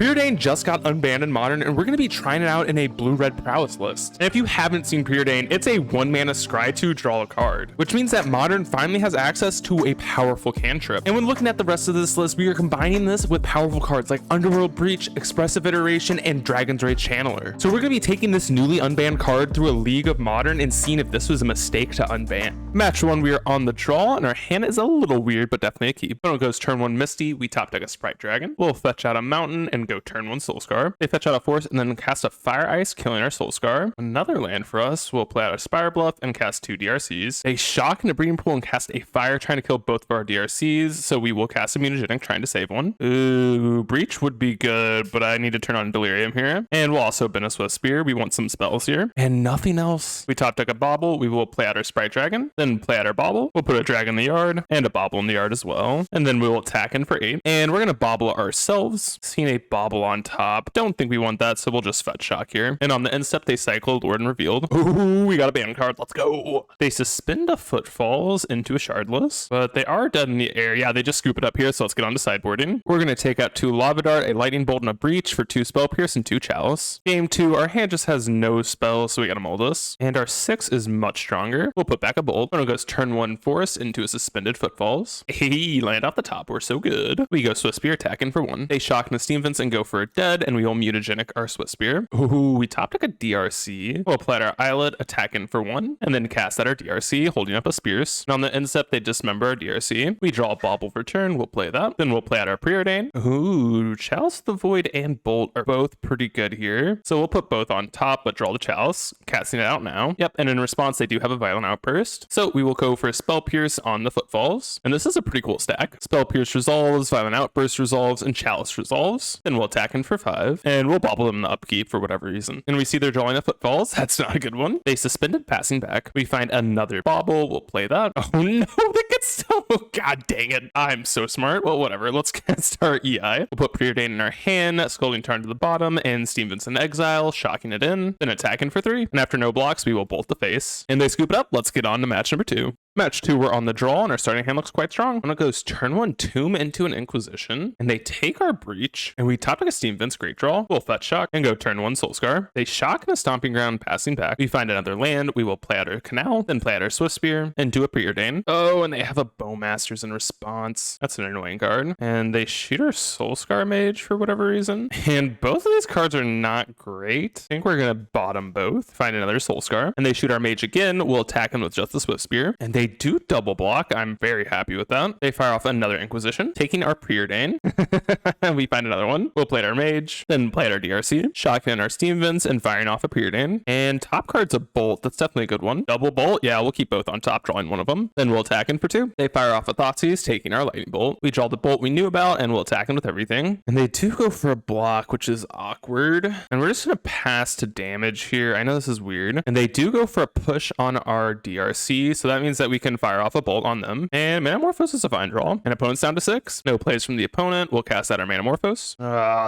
Preordain just got unbanned in Modern, and we're going to be trying it out in a blue-red prowess list. And if you haven't seen Preordain, it's a 1-mana scry to draw a card, which means that Modern finally has access to a powerful cantrip. And when looking at the rest of this list, we are combining this with powerful cards like Underworld Breach, Expressive Iteration, and Dragon's Rage Channeler. So we're going to be taking this newly unbanned card through a League of Modern and seeing if this was a mistake to unban. Match 1, we are on the draw, and our hand is a little weird, but definitely a keep. When it goes turn 1 Misty, we top deck a Sprite Dragon. We'll fetch out a Mountain and go turn 1 Soulscar. They fetch out a Force and then cast a Fire Ice, killing our Soulscar. Another land for us. We'll play out a Spire Bluff and cast 2 DRCs. They shock into Breeding Pool and cast a Fire, trying to kill both of our DRCs, so we will cast a Mutagenic, trying to save one. Ooh, Breach would be good, but I need to turn on Delirium here. And we'll also Bend Us with a Spear. We want some spells here. And nothing else. We top deck a Bauble. We will play out our Sprite Dragon, then play out our Bauble. We'll put a Dragon in the yard and a Bauble in the yard as well. And then we will attack in for 8. And we're going to Bauble ourselves. Seeing a Bauble on top. Don't think we want that, so we'll just fetch shock here. And on the end step, they cycle Lord and Revealed. Ooh, we got a ban card. Let's go. They suspend a Footfalls into a Shardless, but they are dead in the air. Yeah, they just scoop it up here, so let's get on to sideboarding. We're going to take out 2 Lava Dart, a Lightning Bolt, and a Breach for 2 Spell Pierce and 2 Chalice. Game 2, our hand just has no spells, so we got to mull this. And our 6 is much stronger. We'll put back a Bolt. When it goes turn 1 Forest into a suspended Footfalls. Hey, land off the top. We're so good. We go Swift Spear, attacking for 1. They shock into Steam Vents and go for a dead, and we will Mutagenic our Swift Spear. Ooh, we top deck a DRC. We'll play our Islet, attacking for 1, and then cast at our DRC, holding up a Spears. And on the end step, they dismember our DRC. We draw a Bauble for turn. We'll play that. Then we'll play out our Preordain. Ooh, Chalice of the Void and Bolt are both pretty good here. So we'll put both on top, but draw the Chalice, casting it out now. Yep, and in response, they do have a Violent Outburst. So we will go for a Spell Pierce on the Footfalls. And this is a pretty cool stack. Spell Pierce resolves, Violent Outburst resolves, and Chalice resolves. Then we'll attack in for 5, and we'll Bauble them in the upkeep for whatever reason. And we see they're drawing a Footfalls. That's not a good one. They suspended passing back. We find another Bauble. We'll play that. Oh no, that gets so... God dang it. I'm so smart. Well, whatever. Let's cast our EI. We'll put Preordain in our hand, Scalding Tarn to the bottom, and Steam Vents in exile, shocking it in, then attacking for 3. And after no blocks, we will bolt the face. And they scoop it up. Let's get on to match number 2. Match 2, we're on the draw, and our starting hand looks quite strong. When it goes turn 1 Tomb into an Inquisition, and they take our Breach, and we top deck a Steam Vents Great Draw. We'll fetch shock and go turn 1 Soulscar. They shock in a Stomping Ground, passing back. We find another land. We will play out our Canal, then play out our Swift Spear, and do a Preordain. Oh, and they have a Bowmasters in response. That's an annoying card. And they shoot our Soulscar Mage for whatever reason. And both of these cards are not great. I think we're going to bottom both. Find another Soulscar. And they shoot our Mage again. We'll attack him with just the Swift Spear. And they do double block. I'm very happy with that. They fire off another Inquisition, taking our Preordain. We find another one. We'll play our Mage, then play our DRC, shocking in our Steam Vents, and firing off a Preordain. And top card's a Bolt. That's definitely a good one. Double Bolt. Yeah, we'll keep both on top, drawing one of them. Then we'll attack in for 2. They fire off a Thoughtseize, taking our Lightning Bolt. We draw the Bolt we knew about, and we'll attack in with everything. And they do go for a block, which is awkward. And we're just going to pass to damage here. I know this is weird. And they do go for a push on our DRC, so that means that we can fire off a Bolt on them. And Manamorphose is a fine draw. And opponent's down to 6. No plays from the opponent. We'll cast out our Manamorphose.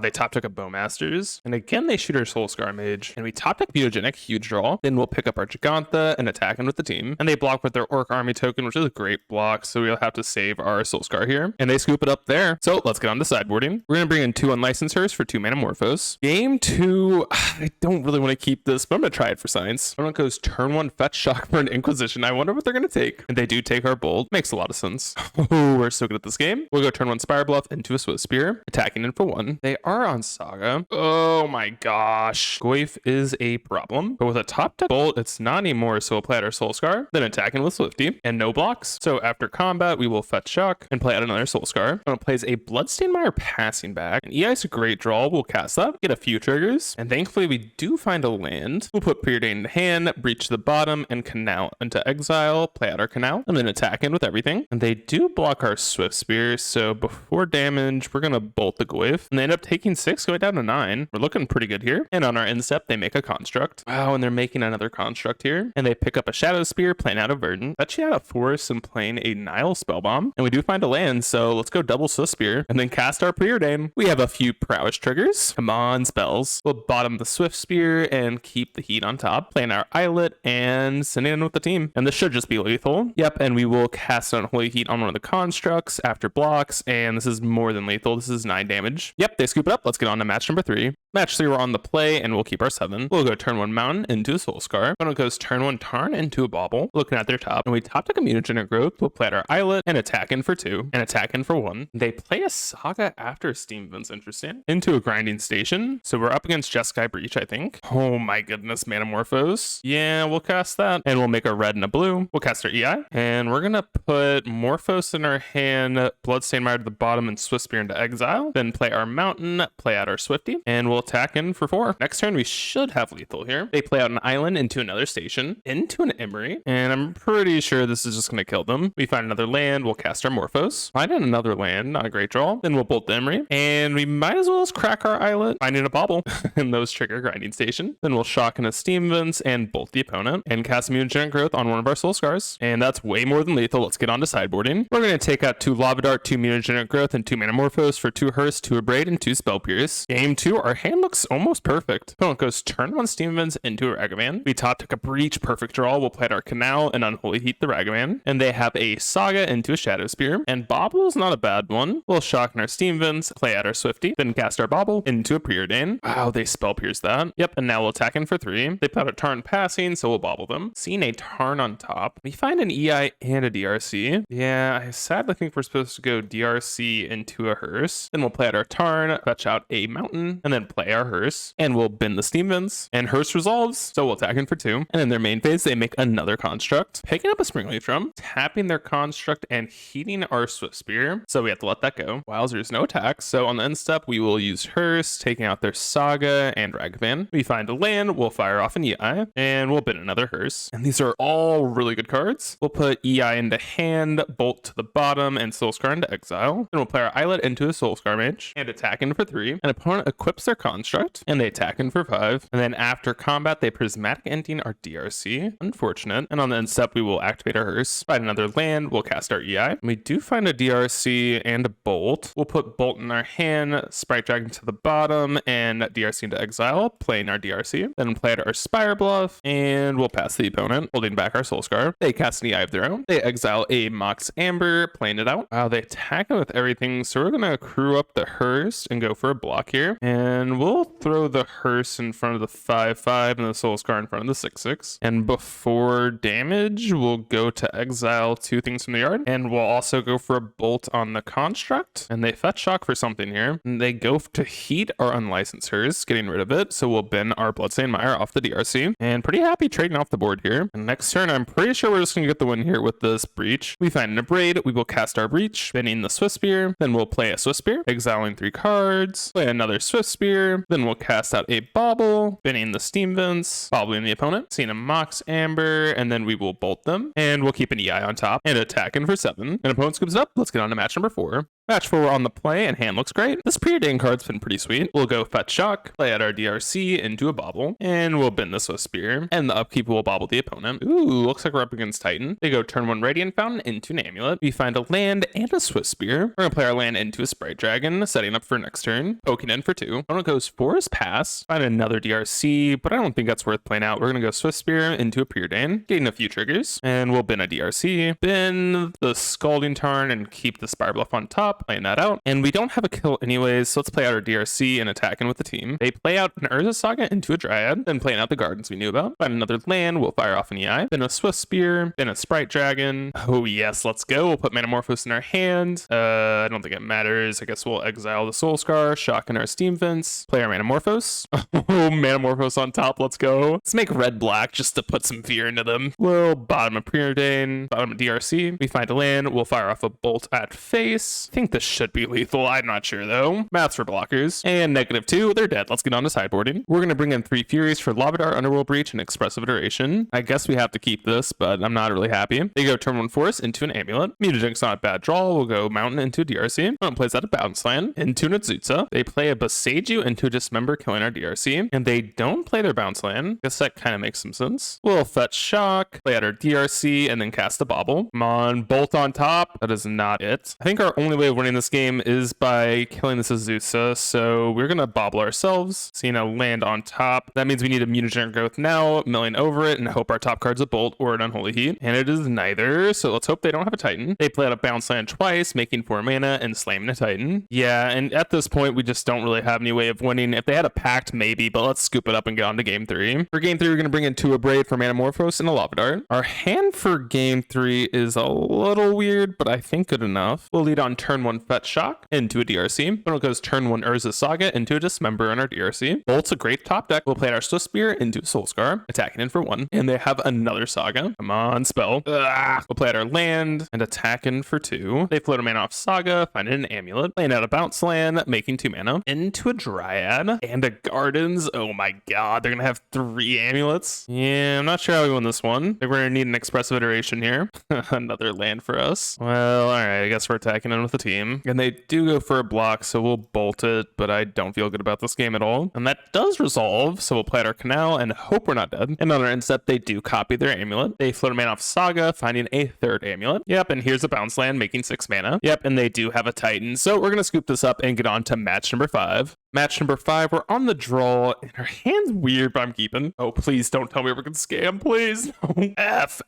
They top took a Bowmasters. And again, they shoot our Soulscar Mage. And we top deck Mutagenic, huge draw. Then we'll pick up our Gigantha and attack in with the team. And they block with their Orc Army token, which is a great block. So we'll have to save our Soulscar here. And they scoop it up there. So let's get on to sideboarding. We're going to bring in 2 Unlicensed Hearse for 2 Manamorphose. Game 2, I don't really want to keep this, but I'm going to try it for science. When it goes turn 1 fetch shock for an Inquisition, I wonder what they're going to take. And they do take our Bolt. Makes a lot of sense. Oh, we're so good at this game. We'll go turn 1 Spire Bluff into a Swift Spear, attacking in for 1. They are on Saga. Oh my gosh. Goyf is a problem. But with a top deck Bolt, it's not anymore, so we'll play out our Soulscar, then attacking with Swifty, and no blocks. So after combat, we will fetch shock and play out another Soulscar. When it plays a Bloodstained Mire passing back, and EI's a great draw. We'll cast that, get a few triggers, and thankfully we do find a land. We'll put Preordain in hand, Breach to the bottom, and Canal into exile, play out our Canal, and then attack in with everything. And they do block our Swift Spear, so before damage, we're going to bolt the Goyf. And they end up taking 6, going down to 9. We're looking pretty good here. And on our end step, they make a Construct. Wow, and they're making another Construct here. And they pick up a Shadow Spear, playing out a Verdant, fetching out a Forest, and playing a Nile Spellbomb. And we do find a land, so let's go double Swift Spear, and then cast our Preordain. We have a few prowess triggers. Come on, spells. We'll bottom the Swift Spear and keep the heat on top, playing our Islet and sending in with the team. And this should just be lethal. bobble. Yep, and we will cast Unholy Heat on one of the constructs after blocks, and this is more than lethal. This is 9 damage. Yep, they scoop it up. Let's get on to match number 3. Match 3, we're on the play, and we'll keep our 7. We'll go turn 1 Mountain into a Soul Scar. Opponent goes turn 1 Tarn into a Bauble. Looking at their top, and we top deck a Mutagenic Growth. We'll play out our Islet and attack in for 2, and attack in for 1. They play a Saga after Steam Vents, interesting, into a Grinding Station. So we're up against Jeskai Breach, I think. Oh my goodness, Manamorphose. Yeah, we'll cast that, and we'll make a red and a blue. We'll cast our EI, and we're gonna put Morphos in our hand, Bloodstained Mire to the bottom, and Swift Spear into exile. Then play our Mountain, play out our Swifty, and we'll attack in for 4. Next turn, we should have lethal here. They play out an island into another station, into an Emery, and I'm pretty sure this is just going to kill them. We find another land, we'll cast our Morphos. Find another land, not a great draw. Then we'll bolt the Emery, and we might as well as crack our Islet, finding a Bauble, and those trigger Grinding Station. Then we'll shock in a Steam Vents and bolt the opponent, and cast Mutagenic Growth on one of our Soul Scars. And that's way more than lethal. Let's get on to sideboarding. We're going to take out 2 Lava Dart, 2 Mutagenic Growth, and 2 Manamorphose for 2 Hearse, 2 Abrade, and 2 Spell Pierce. Game 2, our hand looks almost perfect. Opponent goes turn 1 Steam Vents into a Ragavan. We top deck a Breach, perfect draw. We'll play our Canal and Unholy Heat the Ragavan. And they have a Saga into a Shadow Spear. And Bobble's not a bad one. We'll shock in our Steam Vents, play out our Swifty, then cast our Bobble into a Preordain. Wow, they Spell Pierce that. Yep, and now we'll attack in for 3. They put a Tarn passing, so we'll Bobble them. Seeing a Tarn on top. We find an EI and a DRC. Yeah, I sadly think we're supposed to go DRC into a Hearse. Then we'll play out our Tarn, fetch out a Mountain, and then play our Hearse. And we'll bin the Steam Vents, and Hearse resolves, so we'll attack in for 2. And in their main phase, they make another construct, picking up a Springleaf Drum, tapping their construct, and heating our Swift Spear. So we have to let that go. Wowzers, no attacks. So on the end step, we will use Hearse, taking out their Saga and Ragavan. We find a land, we'll fire off an EI, and we'll bin another Hearse. And these are all really good cards. We'll put EI into hand, Bolt to the bottom, and Soul Scar into exile. Then we'll play our Islet into a Soul Scar Mage, and attack in for 3. An opponent equips their construct, and they attack in for 5. And then after combat, they Prismatic Ending our DRC. Unfortunate. And on the end step, we will activate our Hearse. Find another land, we'll cast our EI. We do find a DRC and a Bolt. We'll put Bolt in our hand, Sprite Dragon to the bottom, and DRC into exile, playing our DRC. Then play out our Spire Bluff, and we'll pass the opponent, holding back our Soul Scar. They cast an EI of their own. They exile a Mox Amber, playing it out. Wow, they attack it with everything, so we're going to accrue up the Hearse and go for a block here. And we'll throw the Hearse in front of the 5/5 and the Soul Scar in front of the 6/6. And before damage, we'll go to exile 2 things from the yard. And we'll also go for a Bolt on the construct. And they fetch shock for something here. And they go to heat our unlicensed Hearse, getting rid of it. So we'll bin our Bloodstained Mire off the DRC. And pretty happy trading off the board here. And next turn, I'm pretty sure we're just going to get the win here with this Breach. We find an Abrade. We will cast our Breach, binning the Swift Spear. Then we'll play a Swift Spear, exiling 3 cards. Play another Swift Spear. Then we'll cast out a Bauble, binning the Steam Vents, bobbling the opponent, seeing a Mox Amber, and then we will bolt them. And we'll keep an EI on top and attack in for 7. And opponent scoops it up. Let's get on to match number 4. Match 4 on the play, and hand looks great. This Preordain card's been pretty sweet. We'll go fetch shock, play out our DRC into a Bauble, and we'll bin this with Spear, and the upkeep will Bauble the opponent. Ooh, looks like we're up against Titan. They go turn 1 Radiant Fountain into an Amulet. We find a land and a Swift Spear. We're gonna play our land into a Sprite Dragon, setting up for next turn, poking in for 2. Opponent goes Forest Pass, find another DRC, but I don't think that's worth playing out. We're gonna go Swift Spear into a Preordain, getting a few triggers, and we'll bin a DRC, bin the Scalding Tarn, and keep the Spire Bluff on top, playing that out. And we don't have a kill anyways, so let's play out our DRC and attack in with the team. They play out an Urza Saga into a Dryad, then playing out the gardens we knew about. Find another land, we'll fire off an EI, then a Swift Spear, then a Sprite Dragon. Oh yes, let's go. We'll put Manamorphose in our hand. I don't think it matters. I guess we'll exile the Soul Scar, shock in our Steam Vents, play our Manamorphose. Oh, Manamorphose on top, let's go. Let's make red-black just to put some fear into them. We'll bottom a Preordain, bottom a DRC. We find a land, we'll fire off a Bolt at face. I think this should be lethal. I'm not sure though. Maths for blockers. And -2, they're dead. Let's get on to sideboarding. We're going to bring in 3 Furies for Lava Dart, Underworld Breach, and Expressive Iteration. I guess we have to keep this, but I'm not really happy. They go turn 1 Forest into an Amulet. Mutagenic's not a bad draw. We'll go Mountain into a DRC. Opponent plays out a Bounce Land into an Azusa. They play a Boseiju into a Dismember, killing our DRC. And they don't play their Bounce Land. Guess that kind of makes some sense. We'll fetch shock, play out our DRC, and then cast a Bauble. Come on, Bolt on top. That is not it. I think our only way of winning this game is by killing this Azusa, so we're gonna bobble ourselves, seeing a land on top. That means we need a mutagenic growth now, milling over it, and hope our top card's a bolt or an unholy heat, and it is neither, so let's hope they don't have a Titan. They play out a bounce land twice, making 4 mana and slamming a Titan. Yeah, and at this point, we just don't really have any way of winning. If they had a Pact, maybe, but let's scoop it up and get on to game 3. For game 3, we're gonna bring in 2 Abrade for Manamorphose and a Lava Dart. Our hand for game 3 is a little weird, but I think good enough. We'll lead on turn 1 Fetch Shock into a DRC. Then it goes turn 1 Urza Saga into a Dismember on our DRC. Bolt's a great top deck. We'll play our Swift Spear into a Soul Scar, attacking in for 1. And they have another Saga. Come on, spell. Ugh. We'll play out our land and attack in for 2. They float a mana off Saga, find an amulet, playing out a bounce land, making 2 mana, into a Dryad and a Gardens. Oh my god, they're gonna have 3 amulets. Yeah, I'm not sure how we win this one. I think we're gonna need an expressive iteration here. Another land for us. Well, alright, I guess we're attacking in with the team. And they do go for a block, so we'll bolt it, but I don't feel good about this game at all. And that does resolve, so we'll play out our Canal and hope we're not dead. And on our end step, they do copy their amulet. They float a mana off Saga, finding a 3rd amulet. Yep, and here's a bounce land, making 6 mana. Yep, and they do have a Titan, so we're gonna scoop this up and get on to match number 5. Match number 5, we're on the draw, and our hand's weird, but I'm keeping. Oh, please don't tell me we're gonna scam, please. No. F.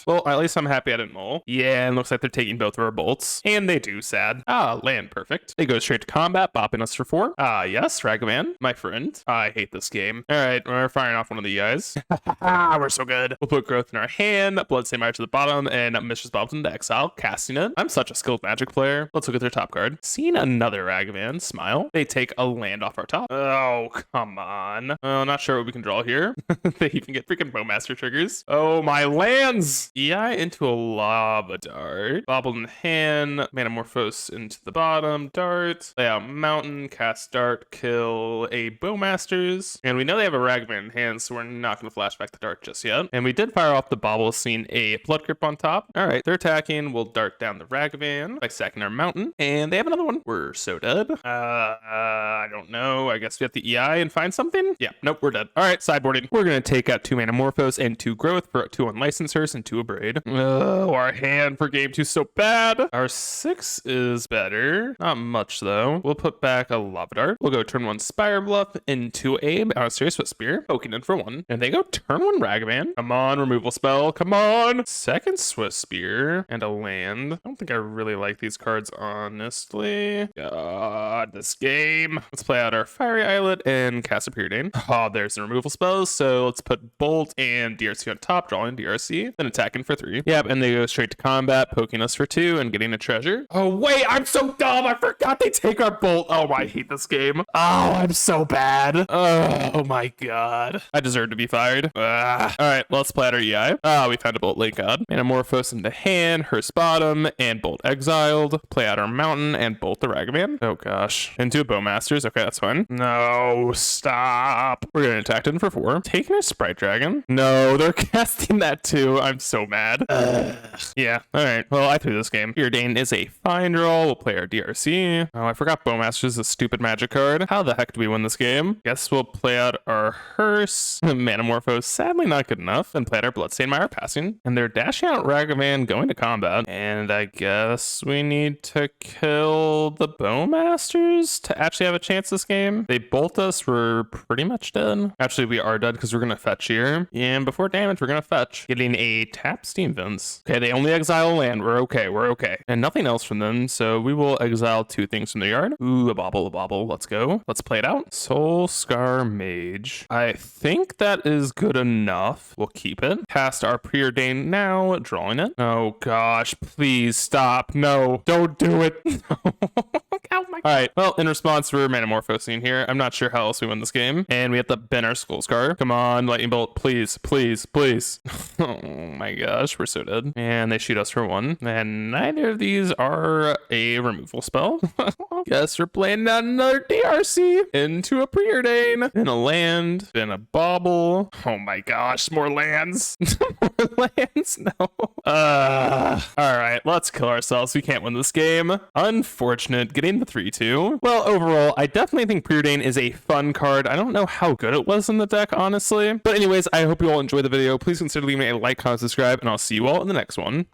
Well, at least I'm happy I didn't mull. Yeah, and looks like they're taking both of our bolts. And they do, sad. Ah, land, perfect. They go straight to combat, bopping us for 4. Ah, yes, Ragavan, my friend. I hate this game. All right, we're firing off one of the guys. We're so good. We'll put growth in our hand, Bloodstained Mire to the bottom, and Mistress Bobbed into exile, casting it. I'm such a skilled Magic player. Let's look at their top card. Seeing another Ragavan, smile. They take a land off our top. Oh, come on. Oh, not sure what we can draw here. They even get freaking Bowmaster triggers. Oh, my lands! EI into a Lava Dart. Bobbled in hand. Manamorphose into the bottom. Dart. Lay out Mountain. Cast Dart. Kill a Bowmasters. And we know they have a Ragavan in hand, so we're not going to flashback the Dart just yet. And we did fire off the Bobble, seeing a Blood Grip on top. All right, they're attacking. We'll dart down the Ragavan by sacking our Mountain. And they have another one. We're so dead. I don't know. I guess we have to EI and find something? Yeah, nope, we're dead. All right, sideboarding. We're going to take out 2 Manamorphose and 2 Growth for 2 Unlicensors and 2 Abrade. Oh, our hand for game 2 is so bad. Our 6 is better. Not much, though. We'll put back a Lava Dart. We'll go turn 1 Spire Bluff into a Serious Swift Spear, poking in for 1. And they go turn 1 Ragavan. Come on, removal spell. Come on. 2nd Swift Spear and a land. I don't think I really like these cards, honestly. God, this game. Let's play out our Fiery Islet and cast a Preordain. Oh, there's the removal spells. So let's put Bolt and DRC on top, drawing DRC, then attacking for 3. Yep, and they go straight to combat, poking us for 2 and getting a treasure. Oh, wait, I'm so dumb. I forgot they take our Bolt. Oh, I hate this game. Oh, I'm so bad. Oh, my God. I deserve to be fired. All right, let's play out our EI. We found a Bolt Lake God. Manamorphose into hand, Hearse bottom, and Bolt exiled. Play out our Mountain and Bolt the Ragavan. Oh, gosh. Into a Bowmasters. Okay, that's fine. No, stop. We're going to attack in for 4. Taking a Sprite Dragon. No, they're casting that too. I'm so mad. Yeah, all right. Well, I threw this game. Preordain is a fine draw. We'll play our DRC. Oh, I forgot Bowmaster is a stupid Magic card. How the heck do we win this game? Guess we'll play out our Hearse. Manamorphose, sadly not good enough. And play out our Bloodstained Mire passing. And they're dashing out Ragavan, going to combat. And I guess we need to kill the Bowmasters to actually have a chance this game. They bolt us, we're pretty much dead. Actually, we are dead because we're going to fetch here. And before damage, we're going to fetch. Getting a tap Steam Vents. Okay, they only exile land. We're okay. We're okay. And nothing else from them, so we will exile 2 things from the yard. Ooh, a bobble, a bobble. Let's go. Let's play it out. Soul Scar Mage. I think that is good enough. We'll keep it. Cast our Preordain now, drawing it. Oh gosh, please stop. No, don't do it. Oh my. All right, well, in response, we're Manamorphosing here. I'm not sure how else we win this game. And we have to bend our Skull Scar. Come on, Lightning Bolt, please, please, please. Oh my gosh, we're so dead. And they shoot us for 1. And neither of these are a removal spell. Guess we're playing another DRC into a Preordain. Then a land, then a bobble. Oh my gosh, more lands. More lands? No. All right, let's kill ourselves. We can't win this game. Unfortunate. Getting the 3-2. Well, overall, I definitely think Preordain is a fun card. I don't know how good it was in the deck, honestly. But anyways, I hope you all enjoyed the video. Please consider leaving a like, comment, subscribe, and I'll see you all in the next one.